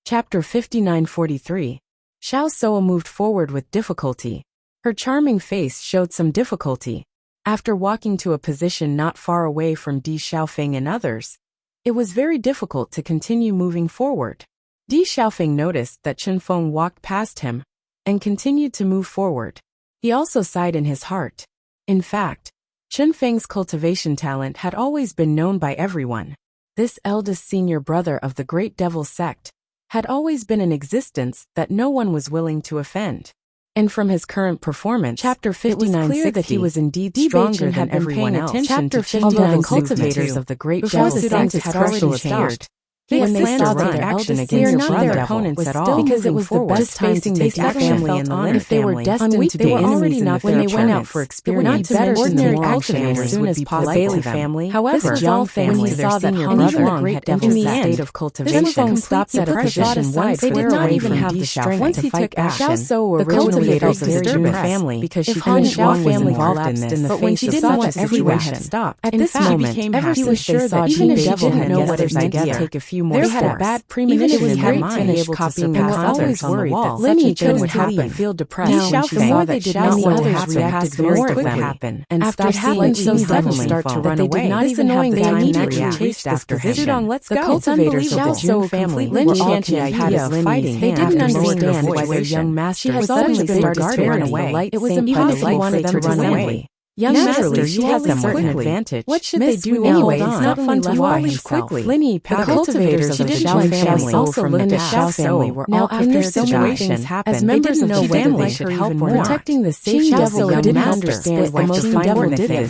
Chapter 5943. Xiao Soa moved forward with difficulty. Her charming face showed some difficulty. After walking to a position not far away from Di Xiaofeng and others, it was very difficult to continue moving forward. Di Xiaofeng noticed that Chen Feng walked past him and continued to move forward. He also sighed in his heart. In fact, Chen Feng's cultivation talent had always been known by everyone. This eldest senior brother of the Great Devil sect had always been in existence that no one was willing to offend. And from his current performance, Chapter 5960, it was clear that he was indeed stronger than everyone else. Chapter 5960, although the cultivators of the Great Devil sect had already appeared. When they saw that their action against their opponents at all, because it was the best time to take that family and the Lin if they were destined to be enemies in when they went out for experience. It would not to ordinary cultivators as soon as possible. Bailey family, however, when he saw that even the Great Devil in the state of cultivation stopped at a position once they did not even have the strength to fight back. The cultivators disturbed the family because she couldn't Xiao family involved in this, but when she didn't want everyone had stopped. At this moment, he was sure that even if she didn't know what it meant to take a few more steps. They had a bad premonition in their mind able to surpass others on the wall. Linny chose to happen. Feel depressed. Xiao saw that they did not want to have reacted very quickly, and after seeing so suddenly start to run away, this annoying guy immediately chased after him. The cultivators of the Jun family were all capable of fighting. They didn't understand why their young master suddenly started to run away. It was impossible for them to run away. Young master, she has a certain advantage. What should they do anyway? It's not fun to watch quickly. Linny, the cultivators of the Xiao family also looked at Xiao family were all after situations happen. As members of the family should help or not. Protecting the safety devil didn't understand why the devil did it.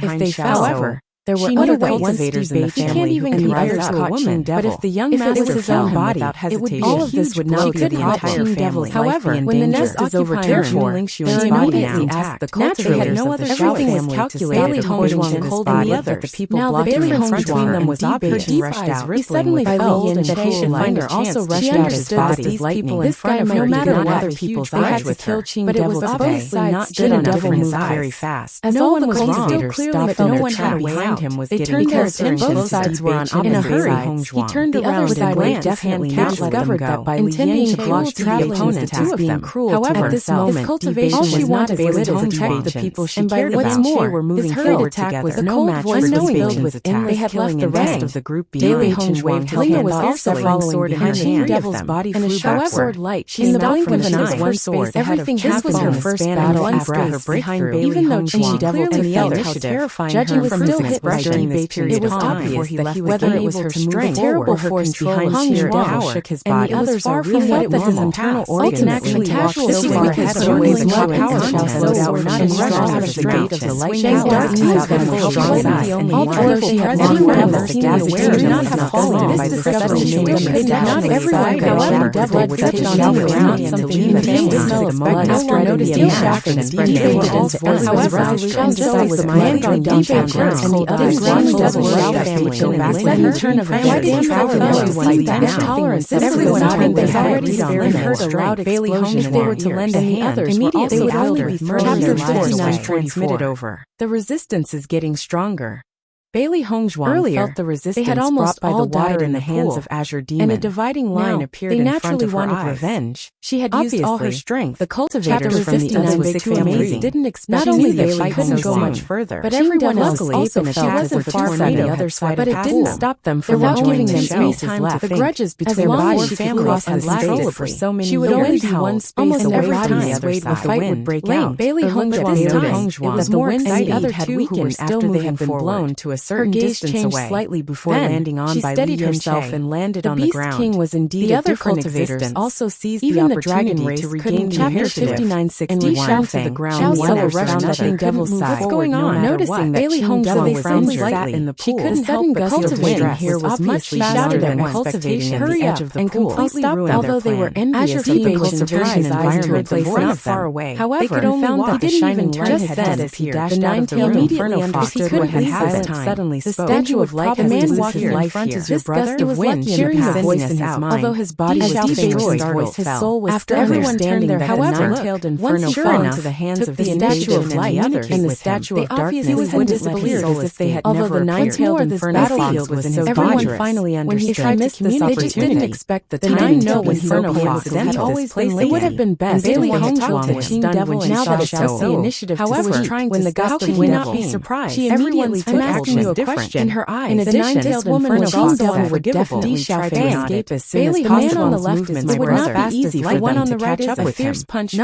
If they fell, however, there were other cultivators in the family who could rise to a woman, but if the young master fell his body, it would be all of this would not be the entire family. However, when the nest is overturned, she immediately asked the cultivators of the Xiao family to Bailey Hongzhuang holding the other. The people blocking in front of them was obvious and rushed out. He suddenly felt that he should find her also rushed out his body. These people in front of her, no matter what other people's eyes with her, but it was obviously not good enough for his eyes. Very fast. As no one was wrong, stopped on their track behind him was getting attention. Both sides were on opposite sides. He turned around and glanced, definitely discovered that by intending to block the opponent as being cruel. However, at this moment, cultivation was not as little to protect the people she cared about. What's more, were moving forward together. Was no match for Bewitching's attack. They had left the rest of the group behind. Bewitching was also following behind the devil's body and a sharp sword light. She stopped from his one sword. Everything happened in the first battle after her breakthrough. Even though she clearly felt how terrifying judging was still hit during this period, it was obvious that he was unable to move terrible force behind sheer power, shook his body, and the others far from what that his internal organs actually casual far ahead of ways blood power cells were not as strong as the gate of the light dark eyes got full strong side. Although she had never seen the aware did not have fallen by the discovery, not everyone however devil would touch on around to leave the smell of blood after noticing action they were also however Xiao was mind on deep and the others the turn of events tolerance everyone was already heard a loud explosion if they were to lend a hand immediately they would only be Chapter 59 transmitted over. The resistance is getting stronger. Bailey Hongzhuang felt the resistance they had almost brought by the water in the hands of Azure Demon, and a dividing line appeared in front of her eyes. They naturally wanted revenge. She had used all her strength. The cultivators from the Unscrupulous family didn't expect not only Bailey couldn't go much further, but everyone else also felt as far from the other side. But it didn't stop them from giving them space left. The grudges between the four families had lasted for so many years. She would only be one space away from the other side. The fight would break out. Bailey Hongzhuang was more excited. The other two who were still moving blown to a certain distance away. Slightly before landing on by steadied herself and landed on the ground. The King was indeed the other cultivators also seized the opportunity to regain Chapter 5960 and rewound to the ground. Xiao rushed touching Devil's side. What's going on? Noticing that Bailey Hongzhuang was injured in the pool, she couldn't help but cultivate here was much faster than cultivating at the edge of the pool. Although they were envious of the cultivation environment not far away. However, they could only found that the shining light had disappeared. The nine-tailed immediately understood what had happened. suddenly the spoke. statue of light, the man walking in front is your brother. Of wind, hearing the voice in his mind. Although his body was destroyed, his soul was after everyone turned their nine-tailed inferno fell into the hands of the statue of light and the statue of darkness. He was disappeared as if they had never appeared. Although the nine-tailed inferno fox was in his body. Everyone finally understood. When he tried to communicate, they just didn't expect the nine-tailed inferno fox had always been. It would have been best. Bailey Hongzhuang was stunned when she saw the initiative. However, when the gust of wind came, she immediately took action. In her eyes, in addition, this woman was also unforgivable. Try to escape as soon as the man on the left is my brother. It would not be easy for them to catch up with him.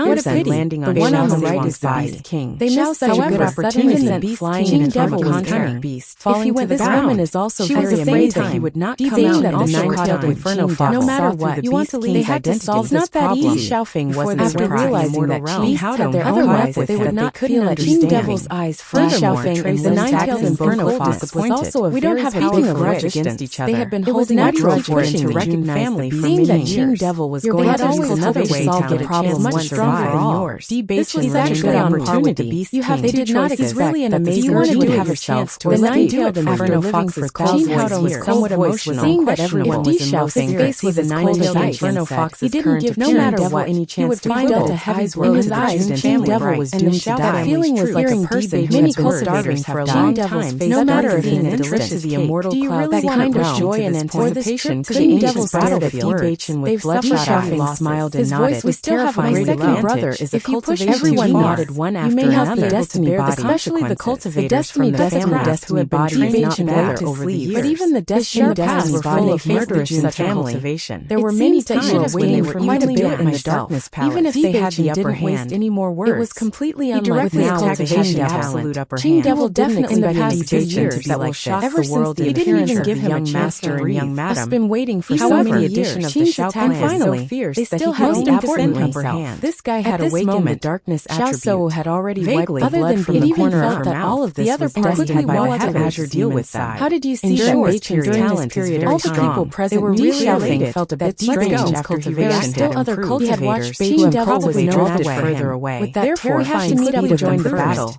What a pity. Landing on the one on the right is the Beast King. They missed such a good opportunity. The Beast King devil was coming. Falling to the ground. This woman is also very afraid that he would not come out and also nine-tailed inferno fox. No matter what, you want to leave. They had to solve this problem. Xiaofeng wasn't after realizing that Qin had their otherwise they would not feel at Qin devil's eyes. Furthermore, the nine-tailed inferno fox was also a very powerful grudge against each other. They had been holding a grudge for the Jun family for many years. Seeing that Qin devil was going to always another way to solve the problem much stronger than yours. This was such a good opportunity. You have they did not expect really an amazing you would have a chance to the nine-tailed inferno fox for Qin was somewhat emotional. Seeing that everyone was in Xiaofeng's face with a nine-tailed inferno fox, he didn't give no matter what any chance to find out. Eyes were in his eyes, and Qin devil was doomed to die. That feeling was like a person many cultivators for a long time. No matter if in delicious the immortal cloud, that kind of joy and anticipation could the devil's battlefield. With bloodshot eyes smiled and nodded. His voice was terrifying. My second brother is a cultivation. Everyone nodded one after another. Destiny body, especially the cultivators from the family who had been trained not over the years. But even the destiny paths were full of murderous such cultivation. There were many times when they were quite a bit in the darkness palace. Even if they had the upper hand, any more words. It was completely unlike the cultivation absolute upper hand. Qin devil definitely in the past 2 years that will shock the world. He didn't even give him a master and young madam. I've been waiting for so many addition of the Xiao clan so fierce they still had most important upper hand. This guy had awakened the darkness attribute. Xiao So had already vaguely wiped blood from the corner of her mouth. All of this the other part quickly by no other Azure deal with that. How did you see that Beichen's talent is very strong? All the people present were really related. Felt a bit strange after cultivation had still other cultivators who had probably drifted further away. With that terrifying speed to join the battle.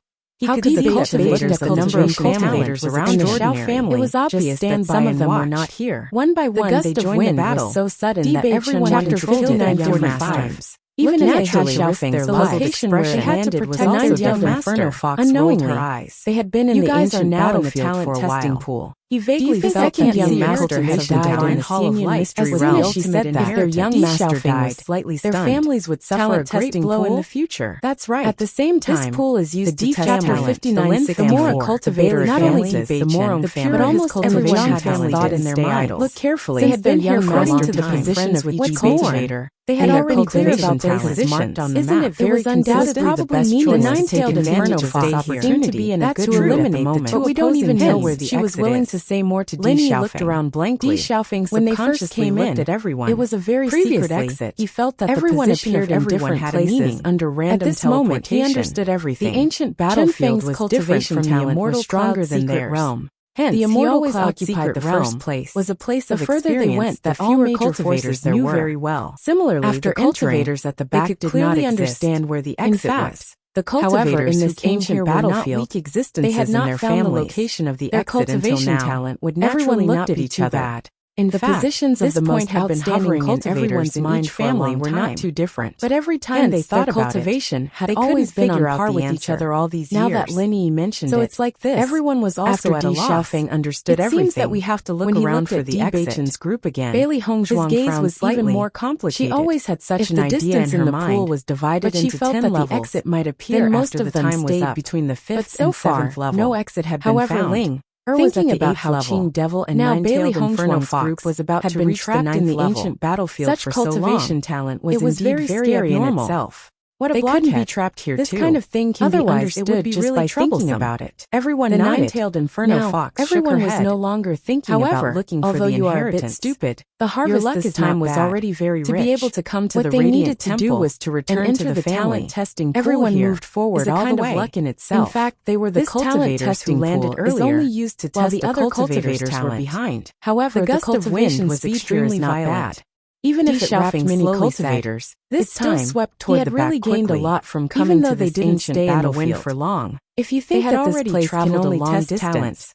How could the cultivators, the number of cultivators around the Xiao family, it was obvious that some of them were not here. One by one, they joined the battle. Was so sudden that everyone wanted to kill their young masters. Even if they had Xiaofeng's location where it landed was also young inferno fox unknowingly. Her eyes. They had been in the ancient battlefield for a while. He vaguely felt that young master had died in the Hall of Light. As soon as she said that, their young master died. Slightly stunned. Their families would suffer a great blow in the future. That's right. At the same time, this pool is used to test talent. The more a cultivator not only the more but almost everyone had this thought in their mind. Look carefully. They had been young according to the position of each cultivator. They had already cleared about places marked on the map. Isn't it very undoubtedly the best choice? The nine-tailed inferno fox opportunity to be in a good to eliminate the two. But we don't even know where the exit is. She was willing to say more to Di Xiaofeng. Looked around blankly. Di Xiaofeng when they first came in, at everyone. It was a very secret exit. He felt that everyone appeared in different places under random teleportation. At this moment, he understood everything. The ancient battlefield was different from the immortal stronger than theirs. Hence, the immortal cloud occupied the first place, was a place of further they went that all major cultivators knew very well. Similarly, after cultivators at the back did clearly understand where the exit was. The cultivators in this ancient battlefield, they had not found the location of the exit until now. Talent would naturally not be too bad. In the positions of the most outstanding cultivators in each family were not too different. But every time they thought about cultivation, they always been on par with each other all these years. Now that Lin Yi mentioned it, so it's like this. Everyone was also at a loss. Xiaofeng understood everything. It seems that we have to look around for the exit. Group again. Bailey Hongzhuang gaze was even more complicated. She always had such an idea in her mind. The pool was divided into 10 levels. But she felt that the exit might appear most of them stayed between the 5th and 7th level. No exit had been found. However, Ling thinking about how Qin devil and now Bailey Hongzhuang's group was about to reach trapped in the ancient battlefield for so long. Such cultivation talent was indeed very abnormal. Itself. What a blockhead. They couldn't be trapped here this too. This kind of thing can be understood it would be just really by thinking about it. Everyone nodded. The nine-tailed inferno fox everyone was no longer thinking about looking for the inheritance. Although you are a bit stupid, the harvest this time was already very rich. To be able to come to the radiant temple, what they needed to do was to return to the talent testing pool. Everyone moved forward all the way. Of luck in itself. In fact, they were the cultivators who landed earlier. Is only used to test the other cultivators were behind. However, the gust of wind was extremely violent. Even if it wrapped many cultivators, this time swept toward the back. He had really gained a lot from coming to this ancient battlefield for long. If you think that this place can only test talents,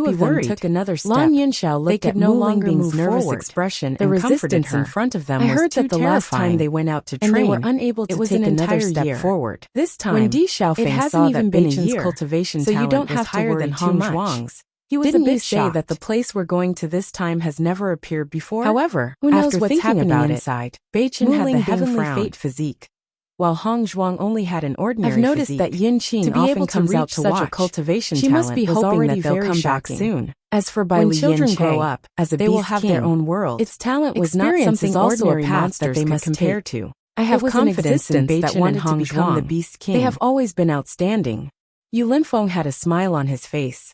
two of them took another step. Lan Yunxiao looked at Mu Lingbing's nervous expression and resistance in front of them. I heard that the last time they went out to train, they were unable to take another step forward. This time, when Di Xiaofeng saw that Beichen's cultivation talent was higher than Hong Zhuang's, he was a bit shocked. That the place we're going to this time has never appeared before? However, who knows what's happening inside? Beichen had the heavenly fate physique, while Hong Zhuang only had an ordinary physique. I've noticed that Yin Qing often comes out to such a cultivation talent. She must be hoping that they'll come back soon. As for Bai Li children grow up, as a they will have their own world. Its talent was not something ordinary monsters they must compare to. I have confidence in Beichen and Hong Zhuang, the Beast King. They have always been outstanding. Yu Linfeng had a smile on his face.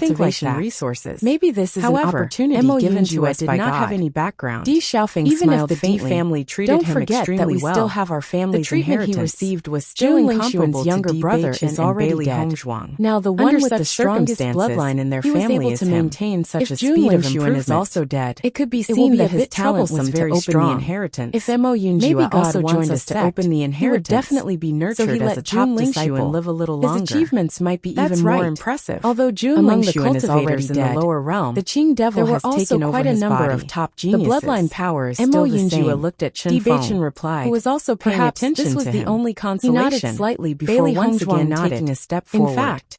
cultivation resources. Maybe this is an opportunity given to us by God. Did not have any background. Di Xiaofeng smiled faintly. Even if the Di family treated him extremely well, don't forget that we still have our family's inheritance. The treatment he received was still incomparable to Di brother is already dead. Now the one with the strongest bloodline in their family is him. Maintain such a speed of improvement is also dead. It could be seen that his talent was very strong. If Mo Yunjia also joined us to open the inheritance, he would definitely be nurtured as a top disciple and live a little longer. His achievements might be even more impressive. Although Jun Lingshuan is already dead, in the lower realm, the Qing devil has taken over his body. There were also quite a number of top geniuses. The bloodline power is still the same. Looked at Chen Feng, replied, who was also paying attention to him. This was the only consolation. He nodded slightly before once again taking a step forward. In fact,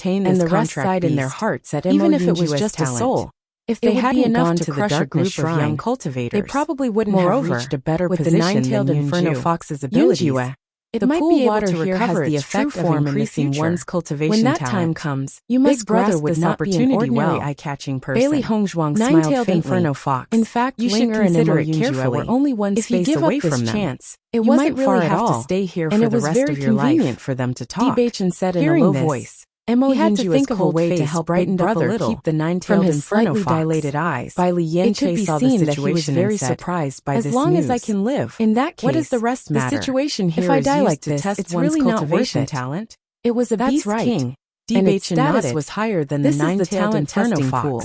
obtain this and the rest contract sighed in their beast, hearts at even if it was Moyunju's just talent. a soul. If It they would hadn't be enough gone to to crush the a group darkness of young shrine, cultivators. they probably wouldn't Moreover, have reached a better with the position nine-tailed than Inferno Yunju. Fox's abilities, Yunju, it the might pool be able water to here recover has the its true effect of form in the increasing future. one's cultivation When that talent. time comes, You Big must Brother grasp would this not be an opportunity ordinary well. eye-catching person. Bailey Hongzhuang smiled Nine-tailed faintly. Inferno Fox. In fact, You should Linger and consider it Yunju carefully. were only one If you space give away up this from them. chance, It you wasn't might far really at have all, to stay here and for it the was rest very of your life. convenient for them to talk. Bewitching said in a Hearing low this, voice. He had to Yunju's think of a cold way to face help brightened Big up a Brother little. keep the From nine-tailed his Inferno slightly Fox. dilated eyes, Bai Li it could Yanche be saw the seen that he was situation very and said, surprised by "As this long news. as I can live, In that case, what does the rest matter? The situation here If I is die used like to this, test it's one's really not worth cultivation it." talent. It was a That's beast right. king, And its Bewitching status nodded. was higher than This the is the nine-tailed talent Inferno testing Fox. pool.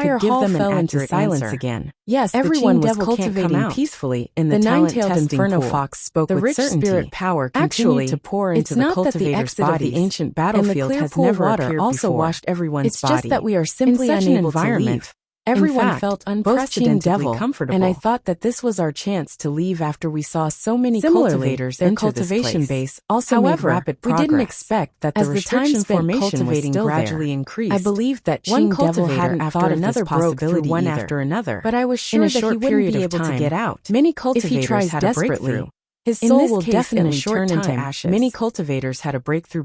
entire could give hall them fell an into accurate silence answer. again. Yes, Everyone the was Devil can't come cultivating out. peacefully in the nine-tailed talent-testing Inferno pool. Fox spoke The with rich certainty. spirit power Actually, continued to pour it's into the not that the cultivators' exit of bodies, the ancient and the battlefield clear has pool never water appeared also before. washed everyone's It's body. just that we are simply in such an unable to environment, leave. Everyone In fact, felt both Team unprecedentedly Devil comfortable, and I thought that this was our chance to leave after we saw so many Similarly, cultivators their enter this cultivation place. base also However, made rapid we progress. didn't expect that the As the time restriction spent formation was cultivating still gradually there. increased. I believed that one Team Devil cultivator hadn't after thought of another this broke through possibility one either. after another, But I was sure in a that short he wouldn't period be of able time, to get out. Many If cultivators he tries had a desperately, breakthrough. his In soul this will case, in a definitely short turn into time, ashes. many cultivators had a breakthrough.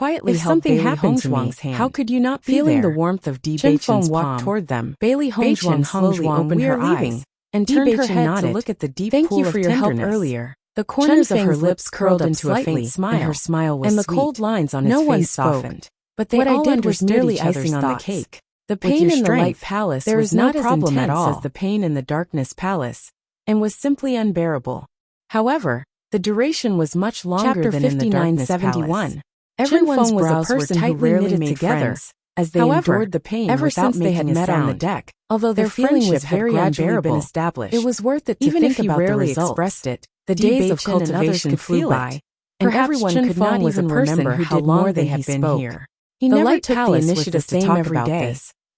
quietly If held something Bailey happened to me, Hongzhuang's hand. how could you not be Feeling there? the warmth of Di Chen Beichen's Feng walked palm, toward them. Bailey Hongzhuang slowly opened her eyes and Di turned her Beichen head nodded. to look at the deep Thank pool you of for your help tenderness. earlier. The corners Chen of her Feng's lips curled into a slightly, faint smile, and her smile was and the sweet. cold lines on his No face one spoke, softened. but they What I all did was understood merely each other's icing on the thoughts. cake. The With pain your in the light strength, palace there was is no not as problem at intense all. as the pain in the darkness palace, and was simply unbearable. However, the duration was much longer Chapter than in the darkness 5971. palace. Everyone's Chen Feng was a brows were person who tightly rarely knitted made together friends, as they However, endured the pain ever without since they had making a met on the sound. deck, Although their their friendship friendship had had gradually gradually been been established, It was worth it to even think if he about the rarely results. expressed it. The Di days of Beichen and others cultivation could flew feel by, it. and Perhaps everyone Chen could Feng not was a even person remember who how did long more they than had he been spoke. here. He The never light took the palace was initiative the to same talk every about day, this,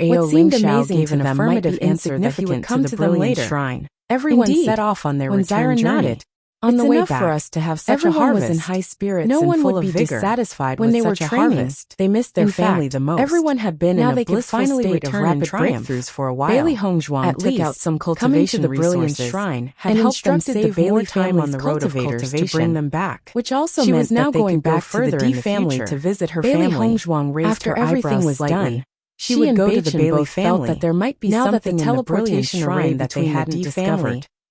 Ao What seemed Lingxiao amazing gave to an them might affirmative be answer that he would insignificant come to to them them later. shrine. Everyone Indeed, set off on their when return Zyra journey. nodded, on It's the way enough back, for us to have such everyone a harvest. was in high spirits No and one full would of be vigor. dissatisfied When with they were such a training, harvest. they missed their In family fact, the most. everyone had been Now in they a could blissful finally state of return in rapid triumph. breakthroughs for a while. Bailey Hongzhuang At took least, out some coming cultivation to the brilliant resources shrine had and helped them instructed the save more Bailey time on the road of cultivators cultivation to bring them back, which also she meant was now that they going could go back to the further D in the family future. to visit her Bailey family. Hongzhuang raised After her everything eyebrows was slightly. done, She she would and go Bei to the Jin Bailey both felt family. that there might be Now that the something in the brilliant teleportation shrine array that they between the hadn't D discovered. family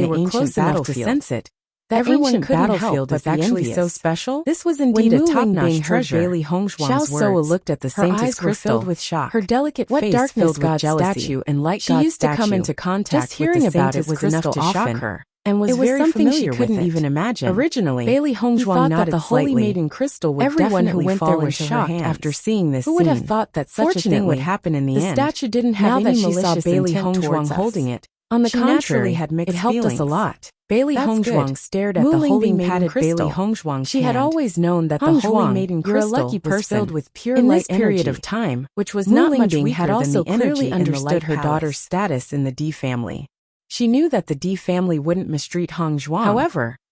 they the were ancient close enough to battlefield. sense it. The Everyone ancient couldn't help battlefield but was be actually so envious. special. This was indeed a Wu Ling top-notch being heard treasure. Bailey Xiao Hongzhuang's Soa words. looked at the Her saintess eyes were crystal. filled with shock. Her delicate What face darkness filled with god jealousy. statue and light She god used to come statue. into contact Just hearing with the about it saintess was enough crystal to shock often, her, and was it was very something she familiar couldn't with it. even imagine. Originally, Bailey he Hongzhuang thought that nodded the holy slightly. maiden crystal would Everyone who definitely went fall there was into her shocked hands. after seeing this Who would have scene. thought that such a thing Fortunately, would happen in the the end? statue didn't have Now any that she saw malicious Bailey intent Hongzhuang towards us. holding it, On the she contrary, naturally had mixed it helped us a feelings. lot. Bailey That's Hongzhuang good. stared at Wu the Ling holy being maiden patted crystal. Bailey Hongzhuang's She had hand. always known that the holy Hongzhuang, maiden you're a crystal lucky was person. filled with pure In light this period energy, of time, which was Wu not Ling much being weaker had than also the energy clearly in the understood light her palace. daughter's status in the D family. She knew that the D family wouldn't mistreat Hongzhuang. However,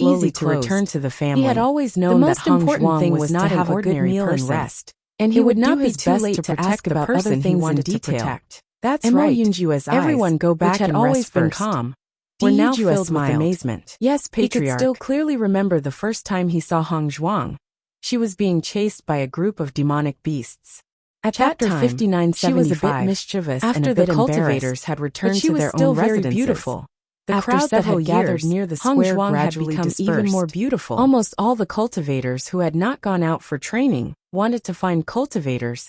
not easy to return to the family. He had always known that Hong Zhuang was not to have a good meal and rest, and he would not be too late to ask about other things in detail. That's right. Everyone go back and always been calm. Were now filled with amazement. Yes, Patriarch. He could still clearly remember the first time he saw Hong Zhuang. She was being chased by a group of demonic beasts. At Chapter 5975, she was a bit mischievous after the cultivators had returned to their own residences. Beautiful. The crowd that had gathered near the square gradually had become even more beautiful. Almost all the cultivators who had not gone out for training wanted to find cultivators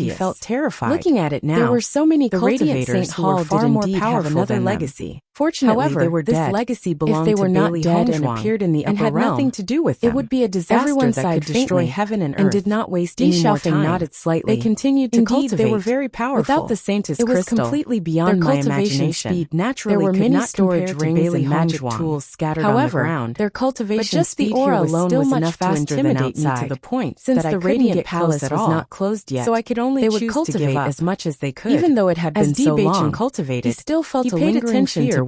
he felt terrified. Looking at it now, there were so many the cultivators who were far more powerful have another than legacy. Fortunately, However, they were this dead. legacy If belonged they were to not Bailey dead and Hongzhuang appeared in the and upper had realm, nothing to do with them, it would be a disaster everyone that sighed could destroy faintly heaven and and earth. did not waste Di any more Xiaofeng time. nodded slightly. They continued to Indeed, cultivate. they were very powerful. Without the Saintess it was crystal, completely beyond their my cultivation imagination. speed naturally there were could many not storage compare to rings Bailey and magic Hongzhuang. tools scattered However, on the ground. their cultivation But just the speed aura here was alone still was much enough to faster than intimidate me to outside, the point since that I the couldn't Radiant get Palace close at was all. not closed yet, So I could only they would choose to cultivate give up as much as they could. Even though it had As been so Bewitching long, cultivated, he still felt he a paid lingering attention fear to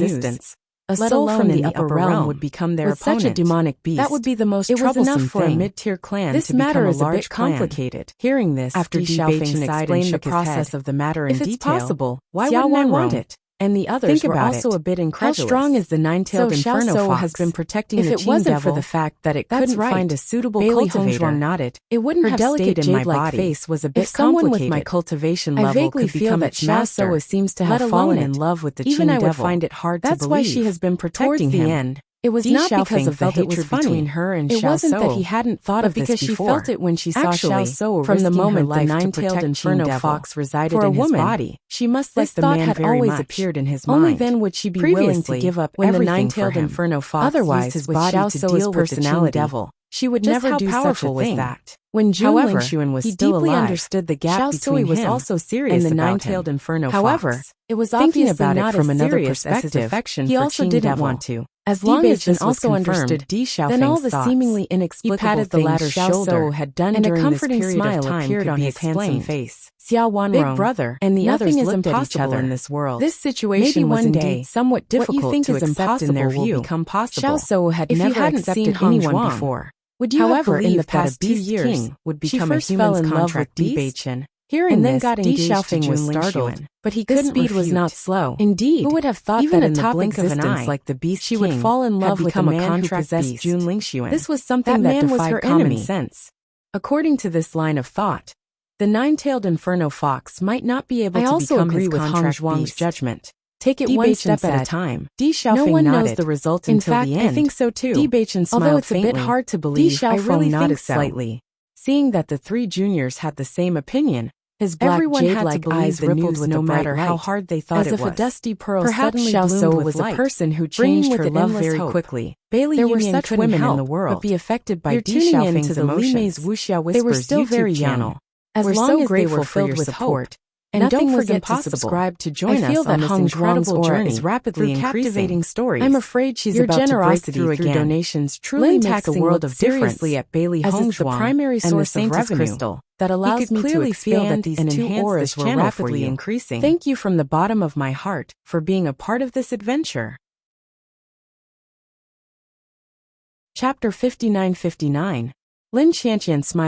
existence. A soul from the upper realm would become their opponent. Such a demonic beast, that would be the most troublesome for a mid-tier clan. This matter is a bit complicated. Hearing this, after Xiaofeng explained the process of the matter in detail, if it's possible, why wouldn't I want it? And the others were also a bit incredulous. How strong is the nine-tailed inferno fox? Has been protecting the Qing devil. If it wasn't for the fact that it couldn't find a suitable cultivator, nodded. It wouldn't have delicate jade-like face was a bit complicated. Someone with my cultivation level, I vaguely feel that Xiao seems to have fallen in love with the Qing devil. Even I would find it hard to believe. That's why she has been protecting him. The end. It was not because of the hatred between her and Xiao Souo. It wasn't that he hadn't thought of this before. But because she felt it when she saw Xiao Souo from the moment the nine-tailed inferno fox resided in his body. She must like the man very much. Had always appeared in his mind. Only then would she be willing to give up everything the nine-tailed inferno fox used his body to deal with the Qing devil. She would never do such a thing. When However, he deeply understood the gap between him also serious and the nine-tailed inferno fox. However, it was obviously about not from another perspective. He also didn't want to. As long as this also understood Di Xiaofeng's then all the seemingly inexplicable things Xiao Souo had done during this period of time appeared on his handsome face. Xiao Wanrong, Big Brother, and the others looked at each other in this world. This situation was indeed somewhat difficult to accept in their view. Xiao Souo had never accepted anyone before. Would you However, in the past 2 years, would become a human's contract Bewitching? Hearing and then got engaged to Jun was startled, but he couldn't speed was not slow. Indeed, who would have thought even that in the blink of an eye, like the beast she would fall in love with a man who possessed Jun Lingxuan? This was something that defied common sense. According to this line of thought, the nine-tailed inferno fox might not be able to become his contract beast. Judgment. Take it one step at a time. Di Xiaofeng no one knows the result until the end. I think so too. Di Beichen smiled Although it's faintly. A bit hard to believe, I really nodded slightly. Seeing that the three juniors had the same opinion, his black jade-like eyes rippled with no matter how hard they thought it was. As if a dusty pearl suddenly bloomed with light. Was a person who changed her love very quickly. Bailey there were such women in the world, but be affected by Di Xiaofeng's emotions. Wuxia whispers, they were still very young. As long as they were filled with hope. And don't forget to subscribe to join us on this incredible journey is rapidly captivating stories. I'm afraid she's about generosity to break through donations truly makes a world of difference at Bailey Hongzhuang, the primary source of revenue crystal that allows me to expand these two auras were rapidly increasing. Thank you from the bottom of my heart for being a part of this adventure. Chapter 5959. Lin Qianqian smiled.